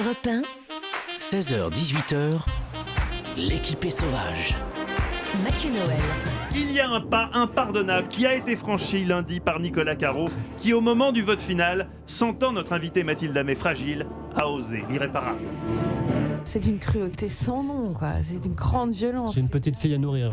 Europe 1, 16h-18h, l'équipe est sauvage. Mathieu Noël. Il y a un pas impardonnable qui a été franchi lundi par Nicolas Caro, qui au moment du vote final, sentant notre invité Mathilde Amé fragile, a osé l'irréparable. C'est d'une cruauté sans nom, quoi. C'est d'une grande violence. C'est une petite fille à nourrir.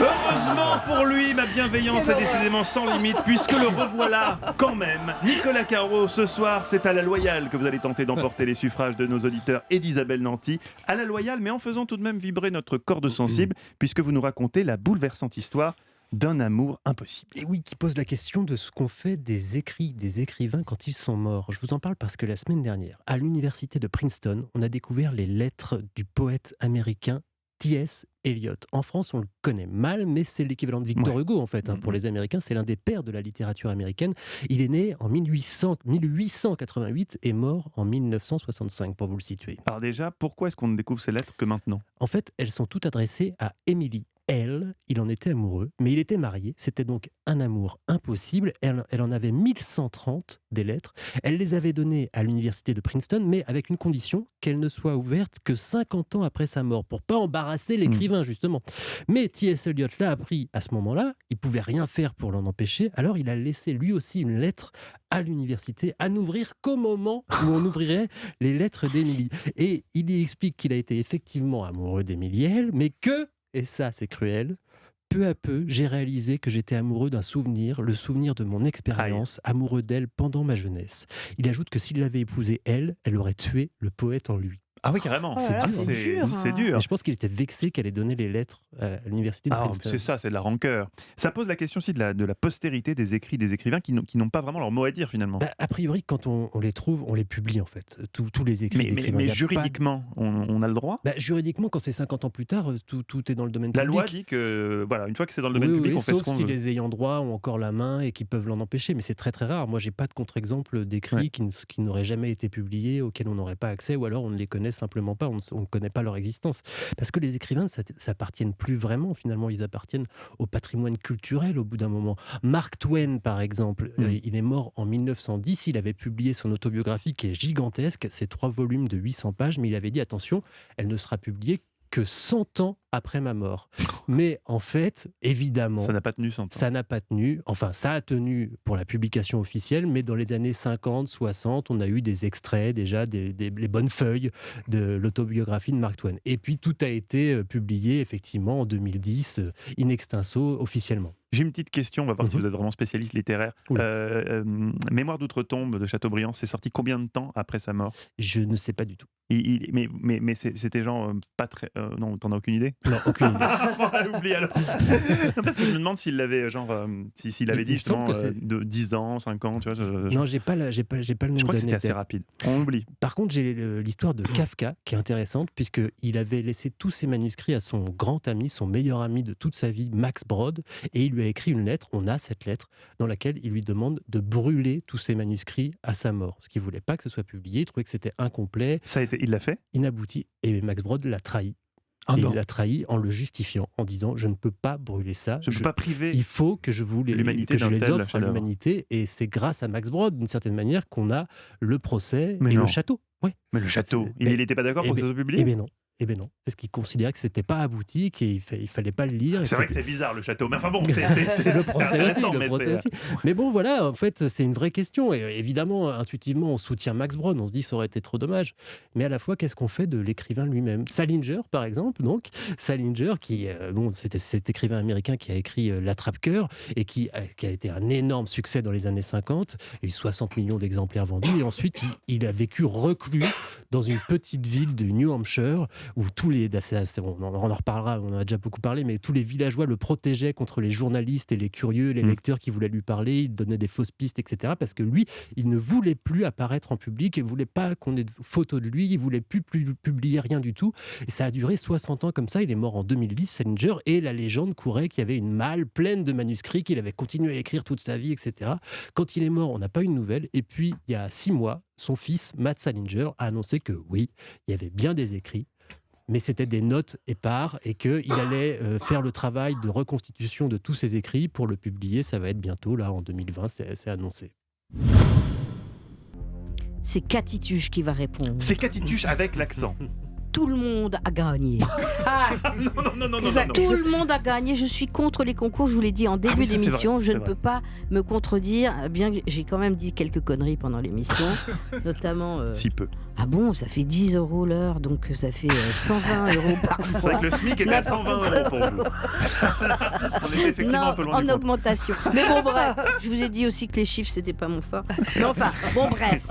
Heureusement pour lui, ma bienveillance est décidément sans limite, puisque le revoilà quand même. Nicolas Caro, ce soir, c'est à la Loyale que vous allez tenter d'emporter les suffrages de nos auditeurs et d'Isabelle Nanty. À la Loyale, mais en faisant tout de même vibrer notre corde sensible, puisque vous nous racontez la bouleversante histoire d'un amour impossible. Et oui, qui pose la question de ce qu'on fait des écrits, des écrivains quand ils sont morts. Je vous en parle parce que la semaine dernière, à l'université de Princeton, on a découvert les lettres du poète américain T.S. Eliot. En France, on le connaît mal, mais c'est l'équivalent de Victor Hugo, en fait. Pour les Américains, c'est l'un des pères de la littérature américaine. Il est né en 1888 et mort en 1965, pour vous le situer. Alors déjà, pourquoi est-ce qu'on ne découvre ces lettres que maintenant ? En fait, elles sont toutes adressées à Emily. Elle, il en était amoureux, mais il était marié. C'était donc un amour impossible. Elle en avait 1130 des lettres. Elle les avait données à l'université de Princeton, mais avec une condition, qu'elle ne soit ouverte que 50 ans après sa mort, pour pas embarrasser l'écrivain, justement. Mais T.S. Eliot l'a appris à ce moment-là. Il pouvait rien faire pour l'en empêcher. Alors, il a laissé lui aussi une lettre à l'université, à n'ouvrir qu'au moment où on ouvrirait les lettres d'Emily. Et il y explique qu'il a été effectivement amoureux d'Emily, mais que, et ça c'est cruel, peu à peu j'ai réalisé que j'étais amoureux d'un souvenir, le souvenir de mon expérience, amoureux d'elle pendant ma jeunesse. Il ajoute que s'il l'avait épousée elle aurait tué le poète en lui. Ah oui, carrément. Oh là là, c'est dur. Mais je pense qu'il était vexé qu'elle ait donné les lettres à l'université de Princeton. C'est ça, c'est de la rancœur. Ça pose la question aussi de la postérité des écrits des écrivains qui n'ont pas vraiment leur mot à dire finalement. A priori, quand on les trouve, on les publie en fait. Tous les écrits d'écrivains. Mais juridiquement, on a le droit ? Juridiquement, quand c'est 50 ans plus tard, tout est dans le domaine public. La loi dit que, une fois que c'est dans le domaine public, on fait ce qu'on veut. Sauf si les ayants droit ont encore la main et qui peuvent l'en empêcher. Mais c'est très très rare. Moi, j'ai pas de contre-exemple d'écrits qui n'auraient jamais été publiés, auxquels on n'aurait pas accès, ou alors on ne les connaît simplement pas. On ne connaît pas leur existence. Parce que les écrivains ne s'appartiennent plus vraiment, finalement. Ils appartiennent au patrimoine culturel au bout d'un moment. Mark Twain, par exemple, il est mort en 1910. Il avait publié son autobiographie qui est gigantesque. C'est 3 volumes de 800 pages, mais il avait dit, attention, elle ne sera publiée que 100 ans après ma mort. Mais en fait, évidemment... Ça n'a pas tenu 100 ans. Ça n'a pas tenu. Enfin, ça a tenu pour la publication officielle, mais dans les années 50, 60, on a eu des extraits, déjà, les bonnes feuilles de l'autobiographie de Mark Twain. Et puis, tout a été publié, effectivement, en 2010, in extenso, officiellement. J'ai une petite question, on va voir si vous êtes vraiment spécialiste littéraire. Mémoire d'outre-tombe de Chateaubriand, c'est sorti combien de temps après sa mort ? Je ne sais pas du tout. Mais c'était genre pas très... non, t'en as aucune idée ? Non, aucune idée. Oublie alors. Non, parce que je me demande s'il l'avait s'il avait dit justement de 10 ans, 5 ans, tu vois. Non, j'ai pas le nombre d'années. Je crois que c'était assez rapide. On oublie. Par contre, j'ai l'histoire de Kafka qui est intéressante puisqu'il avait laissé tous ses manuscrits à son grand ami, son meilleur ami de toute sa vie, Max Brod, et il lui a écrit une lettre. On a cette lettre dans laquelle il lui demande de brûler tous ses manuscrits à sa mort. Parce qu'il voulait pas que ce soit publié, il trouvait que c'était incomplet. Il l'a fait ? Inabouti. Et Max Brod l'a trahi. Il l'a trahi en le justifiant, en disant je ne peux pas brûler ça. Je ne peux pas priver. Il faut que je les offre à l'humanité. Et c'est grâce à Max Brod, d'une certaine manière, qu'on a le procès le château. Ouais. Mais le château, il n'était pas d'accord pour que ça soit publié ? Eh bien non, parce qu'il considérait que c'était pas abouti, qu'il fallait pas le lire. C'est vrai que c'est bizarre le château, mais enfin bon, c'est le procès aussi. Mais bon, voilà, en fait, c'est une vraie question. Et évidemment, intuitivement, on soutient Max Brod, on se dit ça aurait été trop dommage. Mais à la fois, qu'est-ce qu'on fait de l'écrivain lui-même ? Salinger, par exemple, Salinger, c'était cet écrivain américain qui a écrit L'Attrape-cœur et qui a été un énorme succès dans les années 50. Il y a eu 60 millions d'exemplaires vendus. Et ensuite, il a vécu reclus dans une petite ville du New Hampshire où on en reparlera, on en a déjà beaucoup parlé, mais tous les villageois le protégeaient contre les journalistes et les curieux, les lecteurs qui voulaient lui parler, il donnait des fausses pistes, etc. Parce que lui, il ne voulait plus apparaître en public, il ne voulait pas qu'on ait de photos de lui, il ne voulait plus publier rien du tout. Et ça a duré 60 ans comme ça, il est mort en 2010, Salinger, et la légende courait qu'il y avait une malle pleine de manuscrits, qu'il avait continué à écrire toute sa vie, etc. Quand il est mort, on n'a pas eu de nouvelles, et puis il y a 6 mois, son fils, Matt Salinger, a annoncé que oui, il y avait bien des écrits, mais c'était des notes épars et qu'il allait faire le travail de reconstitution de tous ses écrits pour le publier. Ça va être bientôt, là, en 2020, c'est annoncé. c'est Cathy Tuche qui va répondre. C'est Cathy Tuche avec l'accent. Tout le monde a gagné. Non. Tout le monde a gagné. Je suis contre les concours. Je vous l'ai dit en début ça, c'est d'émission. vrai, Je c'est ne vrai. peux pas me contredire. Bien que j'ai quand même dit quelques conneries pendant l'émission, notamment. Si peu. Ah bon, ça fait 10 € l'heure, donc ça fait 120 € par mois. C'est vrai que le SMIC était à 120 € pour vous. On était effectivement Non, un peu loin en du compte. augmentation. Mais bon, bref, je vous ai dit aussi que les chiffres, c'était pas mon fort. Mais enfin, bon, bref,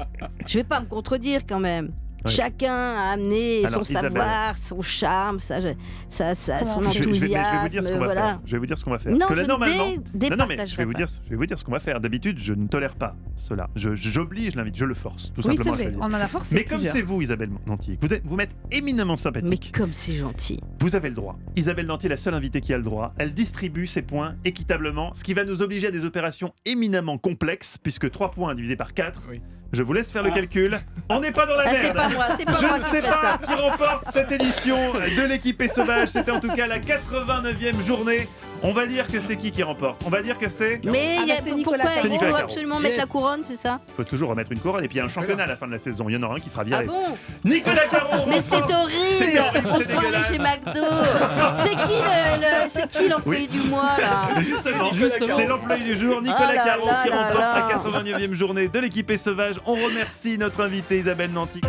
je vais pas me contredire quand même. Ouais. Chacun a amené Alors, son Isabelle. savoir, son charme, son Je vais vous dire enthousiasme. ce qu'on va Voilà. faire. Je vais vous dire ce qu'on va faire. Non, Parce que là, je normalement. ne Non, mais départagerai je vais vous pas. dire ce qu'on va faire. D'habitude, je ne tolère pas cela. J'oblige l'invite, je le force, tout Oui, c'est simplement. à vrai, choisir. on en a forcé Mais comme plusieurs. c'est vous, Isabelle Nanty, vous m'êtes éminemment Mais sympathique. comme c'est gentil. Vous avez le droit. Isabelle Nanty est la seule invitée qui a le droit. Elle distribue ses points équitablement, ce qui va nous obliger à des opérations éminemment complexes, puisque 3 points divisés par 4. Oui. Je vous laisse faire le calcul. On n'est pas dans la Ah, c'est merde. pas moi, c'est pas Je moi ne qui sais fais pas ça. qui remporte cette édition de l'équipée sauvage. C'était en tout cas la 89e journée. On va dire que c'est qui remporte. On va dire que c'est... Mais Ah il y a, bah, c'est pourquoi Nicolas il C'est Nicolas faut Caro. absolument mettre la couronne, c'est ça? Il faut toujours remettre une couronne. Et puis il y a un championnat à la fin de la saison. Il y en aura un qui sera Ah viré. bon? Nicolas Caro Mais c'est remporte. C'est horrible! horrible, On c'est se croirait dégueulasse. chez McDo! C'est qui l'employé du mois là? Justement, c'est l'employé du jour, Nicolas Ah là Caro, là qui là remporte là. la 89e journée de l'équipée sauvage. On remercie notre invitée Isabelle Nanty.